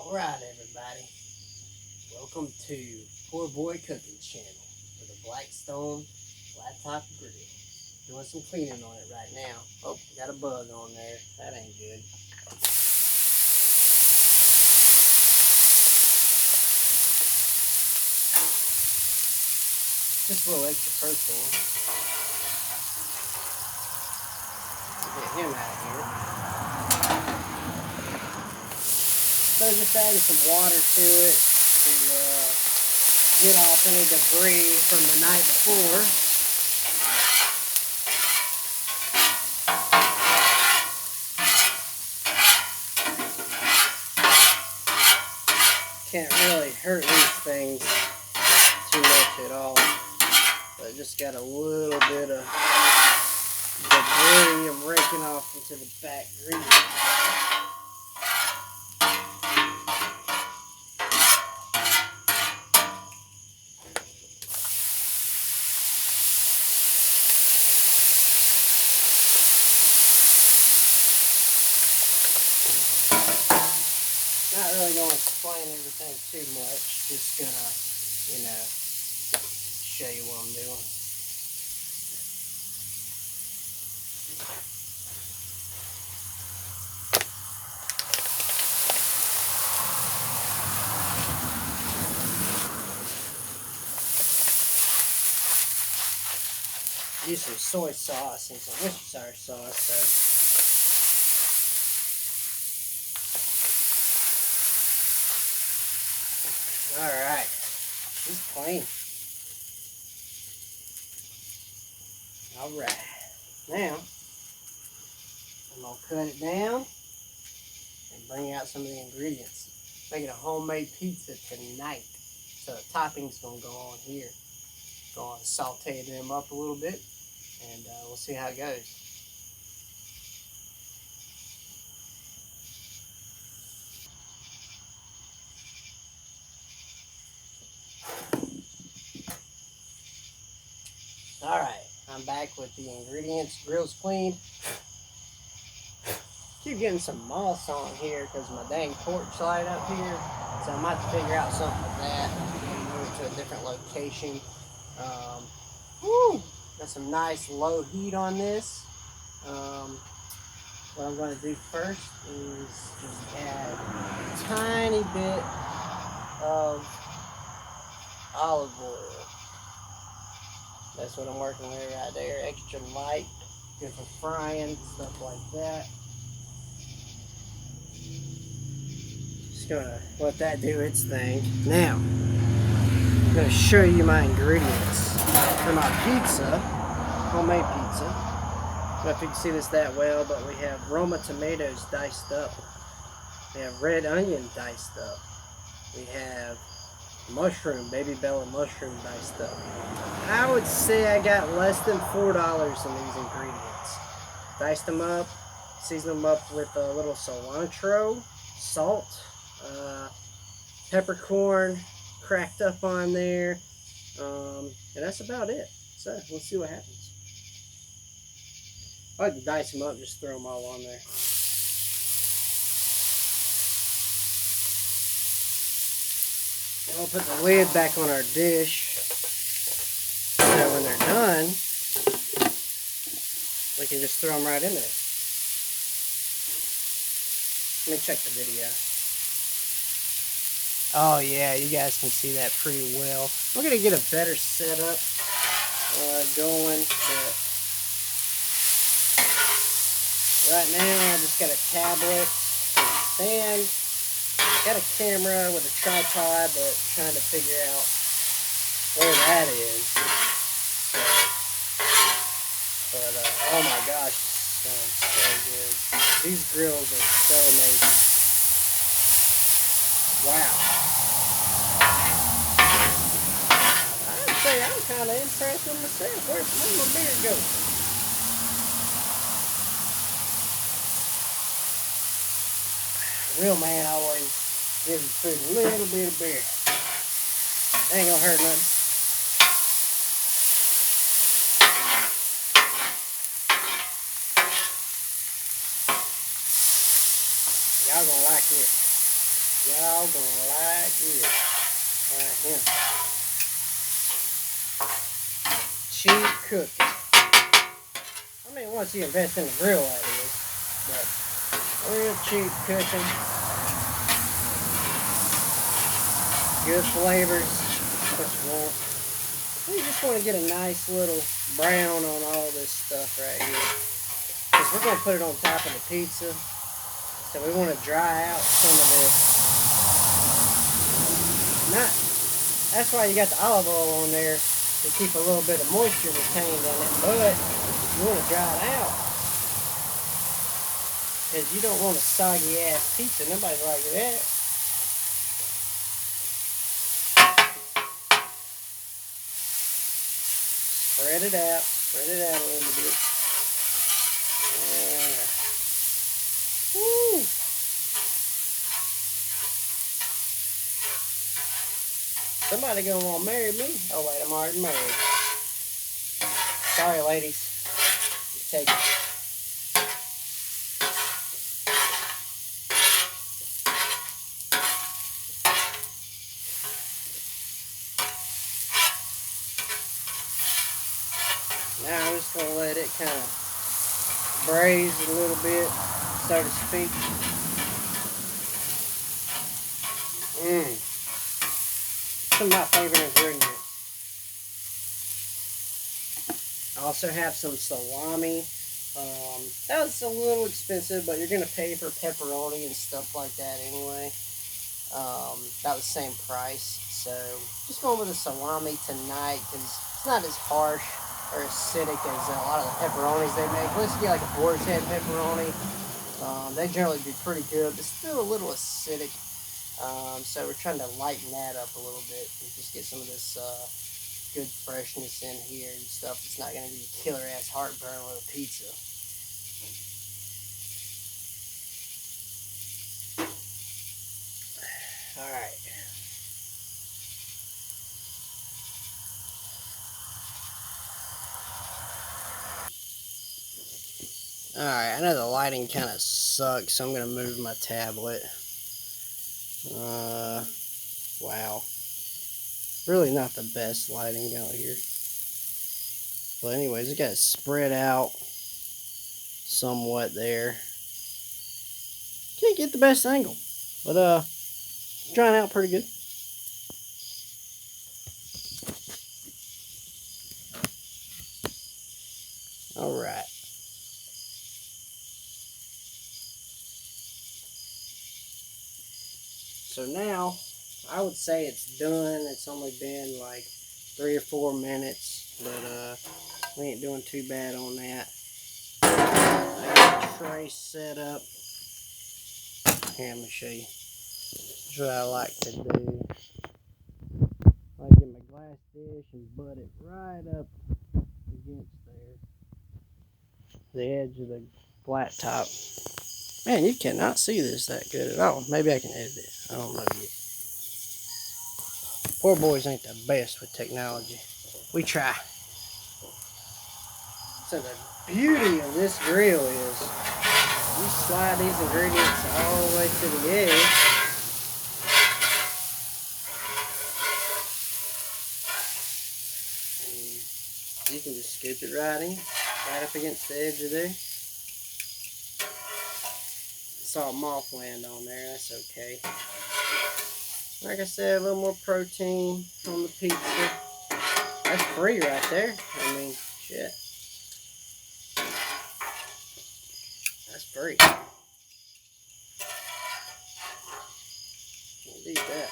Alright everybody, welcome to Poor Boy Cooking Channel for the Blackstone laptop grill. Doing some cleaning on it right now. Oh, got a bug on there. That ain't good. Just a little extra protein. Get him out of here. So just adding some water to it to get off any debris from the night before. Can't really hurt these things too much at all, but just got a little bit of debris I'm raking off into the back grease. Not really going to explain everything too much, just gonna, show you what I'm doing. Use some soy sauce and some Worcestershire sauce though. Alright, he's clean. Alright, now I'm going to cut it down and bring out some of the ingredients. Making a homemade pizza tonight. So the topping's going to go on here. Going to saute them up a little bit and we'll see how it goes. Alright, I'm back with the ingredients. Grill's clean. Keep getting some moss on here because my dang porch light up here. So I might have to figure out something with that. Maybe move it to a different location. Got some nice low heat on this. What I'm going to do first is just add a tiny bit of olive oil. That's what I'm working with right there. Extra light, good for frying, stuff like that. Just gonna let that do its thing. Now, I'm gonna show you my ingredients for my pizza, homemade pizza. I don't know if you can see this that well, but we have Roma tomatoes diced up. We have red onion diced up. We have mushroom, baby bella mushroom diced up. I would say I got less than $4 in these ingredients. Diced them up, seasoned them up with a little cilantro, salt, peppercorn cracked up on there, and that's about it. So let's see what happens. I like to dice them up, just throw them all on there. And we'll put the lid back on our dish so when they're done, we can just throw them right in there. Let me check the video. Oh yeah, you guys can see that pretty well. We're going to get a better setup going, but right now I just got a tablet and a stand. Got a camera with a tripod, but trying to figure out where that is. But oh my gosh, this sounds so good. These grills are so amazing. Wow. I'd say I'm kind of impressed with myself. Where'd my beard go? Real man always gives food a little bit of beer. Ain't gonna hurt nothing. Y'all gonna like this. Y'all gonna like this right here. Cheap cooking. I mean, once you invest in the grill, that is. But real cheap cooking. Good flavors. What you want. You just want to get a nice little brown on all this stuff right here. Because we're going to put it on top of the pizza. So we want to dry out some of this. That's why you got the olive oil on there, to keep a little bit of moisture retained in it. But you want to dry it out. Because you don't want a soggy ass pizza. Nobody's like that. Spread it out. Spread it out a little bit. Woo! Somebody gonna want to marry me. Oh wait, I'm already married. Sorry, ladies. Take it. Now I'm just gonna let it kind of braise a little bit, so to speak. Some of my favorite ingredients. I also have some salami. That was a little expensive, but you're gonna pay for pepperoni and stuff like that anyway. About the same price. So just going with the salami tonight because it's not as harsh or acidic as a lot of the pepperonis they make. Let's get like a boar's head pepperoni. They generally do pretty good, but still a little acidic. So we're trying to lighten that up a little bit and just get some of this good freshness in here and stuff. It's not going to be killer ass heartburn with a pizza. All right. Alright, I know the lighting kind of sucks, so I'm going to move my tablet. Wow. Really not the best lighting out here. But anyways, it got it spread out somewhat there. Can't get the best angle. But, drying out pretty good. Alright. So now, I would say it's done. It's only been like 3 or 4 minutes, but we ain't doing too bad on that. I got the tray set up. Here, let me show you. That's what I like to do. I get my glass dish and butt it right up against there, the edge of the flat top. Man, you cannot see this that good at all. Maybe I can edit it. I don't know yet. Poor boys ain't the best with technology. We try. So the beauty of this grill is you slide these ingredients all the way to the edge. And you can just scoop it right in, right up against the edge of there. Saw moth land on there, that's okay. Like I said, a little more protein on the pizza. That's free right there. I mean, shit. That's free. Can't beat that.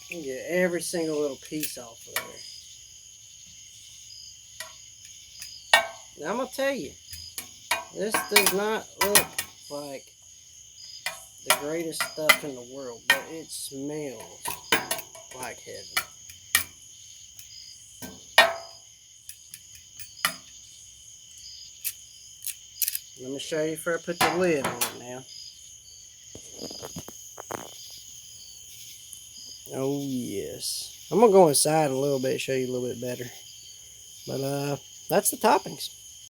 You can get every single little piece off of there. Now I'm going to tell you, this does not look like the greatest stuff in the world, but it smells like heaven. Let me show you before I put the lid on it now. Oh yes. I'm going to go inside a little bit, show you a little bit better. But that's the toppings.